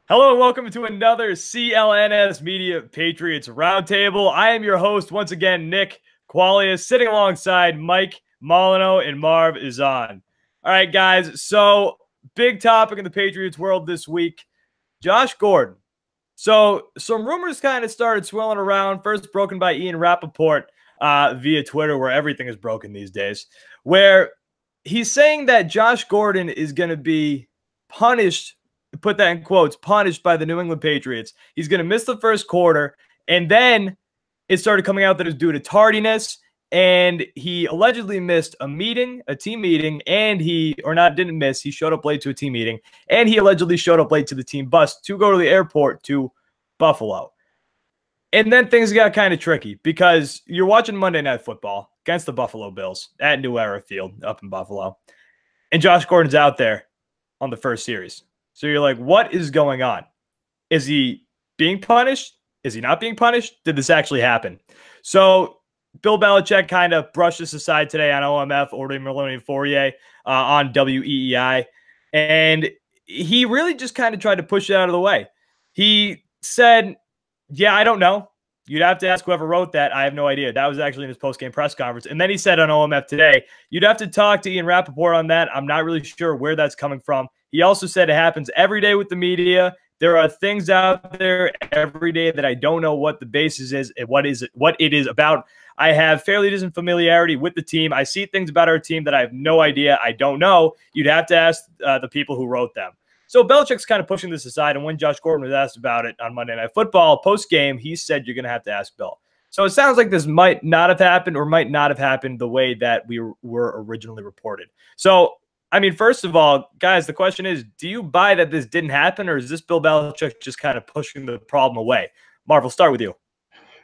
Hello and welcome to another CLNS Media Patriots Roundtable. I am your host once again, Nick Quaglia, sitting alongside Mike, Molyneaux, and Marv Ezhan. All right, guys, so big topic in the Patriots world this week, Josh Gordon. So some rumors kind of started swirling around, first broken by Ian Rappaport via Twitter, where everything is broken these days, where he's saying that Josh Gordon is going to be punished, put that in quotes, punished by the New England Patriots. He's going to miss the first quarter, and then it started coming out that it was due to tardiness, and he allegedly missed a meeting, a team meeting, and he showed up late to a team meeting, and he allegedly showed up late to the team bus to go to the airport to Buffalo. And then things got kind of tricky because you're watching Monday Night Football against the Buffalo Bills at New Era Field up in Buffalo, and Josh Gordon's out there on the first series. So you're like, what is going on? Is he being punished? Is he not being punished? Did this actually happen? So Bill Belichick kind of brushed this aside today on OMF, ordering Molyneaux and Fourier on WEEI. And he really just kind of tried to push it out of the way. He said, yeah, I don't know. You'd have to ask whoever wrote that. I have no idea. That was actually in his post-game press conference. And then he said on OMF today, you'd have to talk to Ian Rappaport on that. I'm not really sure where that's coming from. He also said it happens every day with the media. There are things out there every day that I don't know what the basis is and what it is about. I have fairly decent familiarity with the team. I see things about our team that I have no idea. I don't know. You'd have to ask the people who wrote them. So Belichick's kind of pushing this aside, and when Josh Gordon was asked about it on Monday Night Football post-game, he said you're going to have to ask Bill. So it sounds like this might not have happened or might not have happened the way that we were originally reported. So, I mean, first of all, guys, the question is, do you buy that this didn't happen, or is this Bill Belichick just kind of pushing the problem away? Marv, we'll start with you.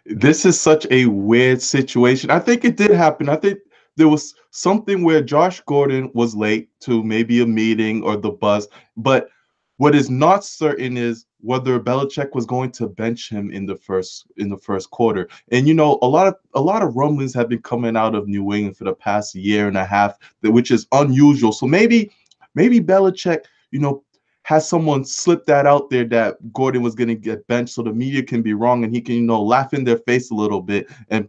This is such a weird situation. I think it did happen. I think there was something where Josh Gordon was late to maybe a meeting or the bus, but what is not certain is whether Belichick was going to bench him in the first quarter. And you know, a lot of rumblings have been coming out of New England for the past year and a half, which is unusual. So maybe Belichick, you know, has someone slip that out there that Gordon was going to get benched, so the media can be wrong and he can, you know, laugh in their face a little bit and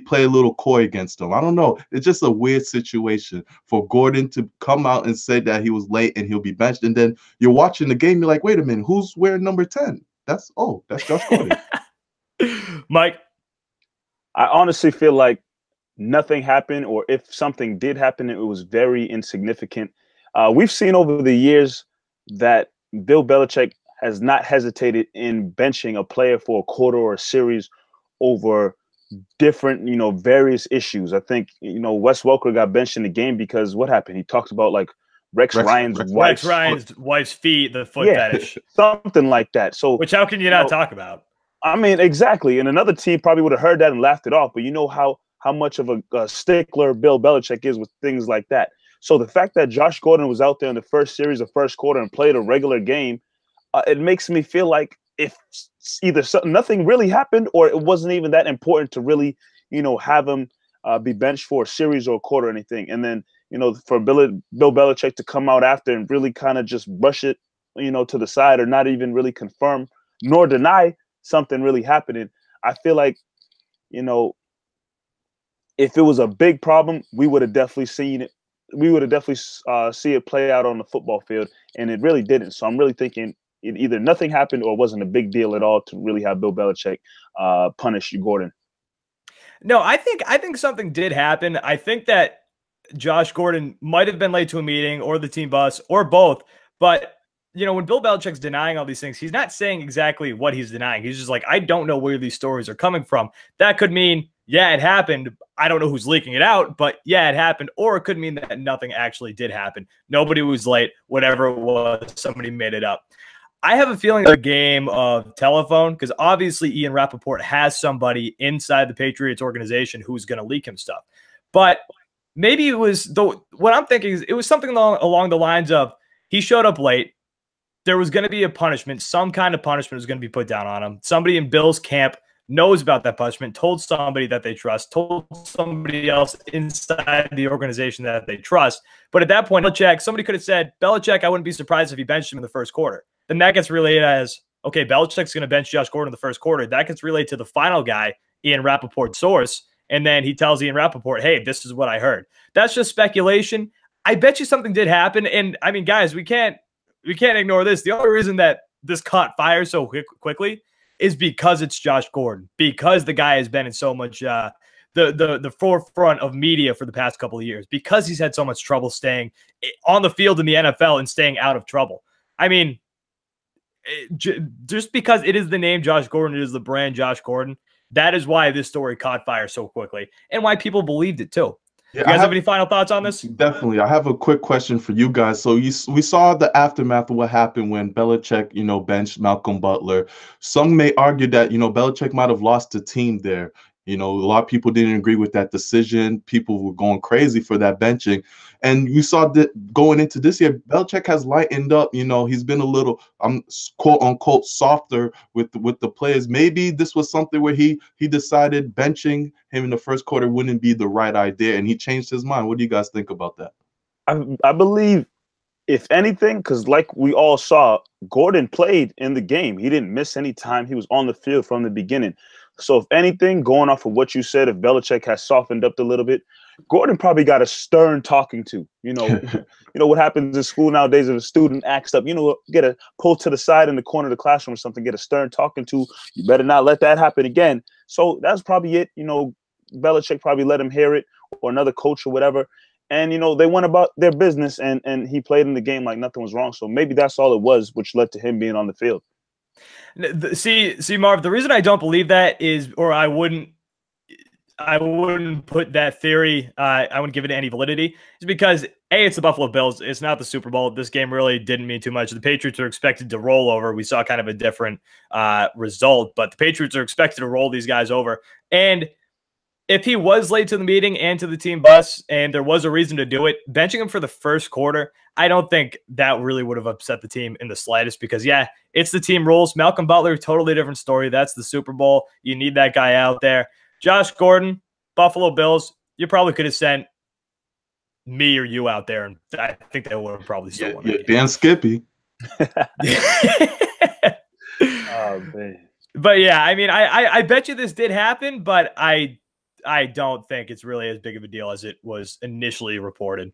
play a little coy against them. I don't know. It's just a weird situation for Gordon to come out and say that he was late and he'll be benched, and then you're watching the game, you're like, wait a minute, who's wearing number 10? That's Josh Gordon. Mike? I honestly feel like nothing happened, or if something did happen, it was very insignificant. We've seen over the years that Bill Belichick has not hesitated in benching a player for a quarter or a series over different, you know, various issues. I think, you know, Wes Welker got benched in the game because what happened? He talked about like Rex Ryan's wife's feet, the foot fetish, something like that. So, which how can you not talk about? I mean, exactly. And another team probably would have heard that and laughed it off. But you know how much of a stickler Bill Belichick is with things like that. So the fact that Josh Gordon was out there in the first series of first quarter and played a regular game, it makes me feel like if either nothing really happened or it wasn't even that important to really, you know, have him be benched for a series or a quarter or anything. And then, you know, for Bill Belichick to come out after and really kind of just brush it, you know, to the side or not even really confirm nor deny something really happening. I feel like, you know, if it was a big problem, we would have definitely seen it. We would have definitely see it play out on the football field, and it really didn't. So I'm really thinking it either nothing happened or wasn't a big deal at all to really have Bill Belichick punish Gordon. No, I think something did happen. I think that Josh Gordon might have been late to a meeting or the team bus or both. But, you know, when Bill Belichick's denying all these things, he's not saying exactly what he's denying. He's just like, I don't know where these stories are coming from. That could mean, yeah, it happened. I don't know who's leaking it out, but yeah, it happened. Or it could mean that nothing actually did happen. Nobody was late, whatever it was, somebody made it up. I have a feeling it's a game of telephone because obviously Ian Rappaport has somebody inside the Patriots organization who's going to leak him stuff. But maybe it was, what I'm thinking is it was something along the lines of he showed up late. There was going to be a punishment. Some kind of punishment was going to be put down on him. Somebody in Bill's camp knows about that punishment, told somebody that they trust, told somebody else inside the organization that they trust. But at that point, Belichick, somebody could have said, Belichick, I wouldn't be surprised if he benched him in the first quarter. then that gets relayed as, okay, Belichick's going to bench Josh Gordon in the first quarter. That gets relayed to the final guy, Ian Rappaport's source, and then he tells Ian Rappaport, hey, this is what I heard. That's just speculation. I bet you something did happen, and I mean, guys, we can't ignore this. The only reason that this caught fire so quickly is because it's Josh Gordon, because the guy has been in so much the forefront of media for the past couple of years, because he's had so much trouble staying on the field in the NFL and staying out of trouble. I mean, just because it is the name Josh Gordon, it is the brand Josh Gordon, that is why this story caught fire so quickly and why people believed it too. Yeah, you guys have any final thoughts on this? Definitely. I have a quick question for you guys. So we saw the aftermath of what happened when Belichick, benched Malcolm Butler. Some may argue that, Belichick might have lost the team there. A lot of people didn't agree with that decision. People were going crazy for that benching. And we saw that going into this year, Belichick has lightened up. He's been a little, quote unquote, softer with the players. Maybe this was something where he decided benching him in the first quarter wouldn't be the right idea, and he changed his mind. What do you guys think about that? I believe, if anything, because like we all saw, Gordon played in the game. He didn't miss any time. He was on the field from the beginning. So if anything, going off of what you said, if Belichick has softened up a little bit, Gordon probably got a stern talking to. What happens in school nowadays if a student acts up, get a pull to the side in the corner of the classroom or something, get a stern talking to. You better not let that happen again. So that's probably it. Belichick probably let him hear it, or another coach or whatever. And, they went about their business, and he played in the game like nothing was wrong. So maybe that's all it was, which led to him being on the field. See, Marv, the reason I don't believe that is, or I wouldn't put that theory, I wouldn't give it any validity, is because, A, it's the Buffalo Bills. It's not the Super Bowl. This game really didn't mean too much. The Patriots are expected to roll over. We saw kind of a different result, but the Patriots are expected to roll these guys over. And if he was late to the meeting and to the team bus, and there was a reason to do it, benching him for the first quarter, I don't think that really would have upset the team in the slightest, because, yeah, it's the team rules. Malcolm Butler, totally different story. That's the Super Bowl. You need that guy out there. Josh Gordon, Buffalo Bills, you probably could have sent me or you out there, and I think they would have probably still won. Yeah, Dan Skippy. Oh, man. But, yeah, I mean, I bet you this did happen, but I don't think it's really as big of a deal as it was initially reported.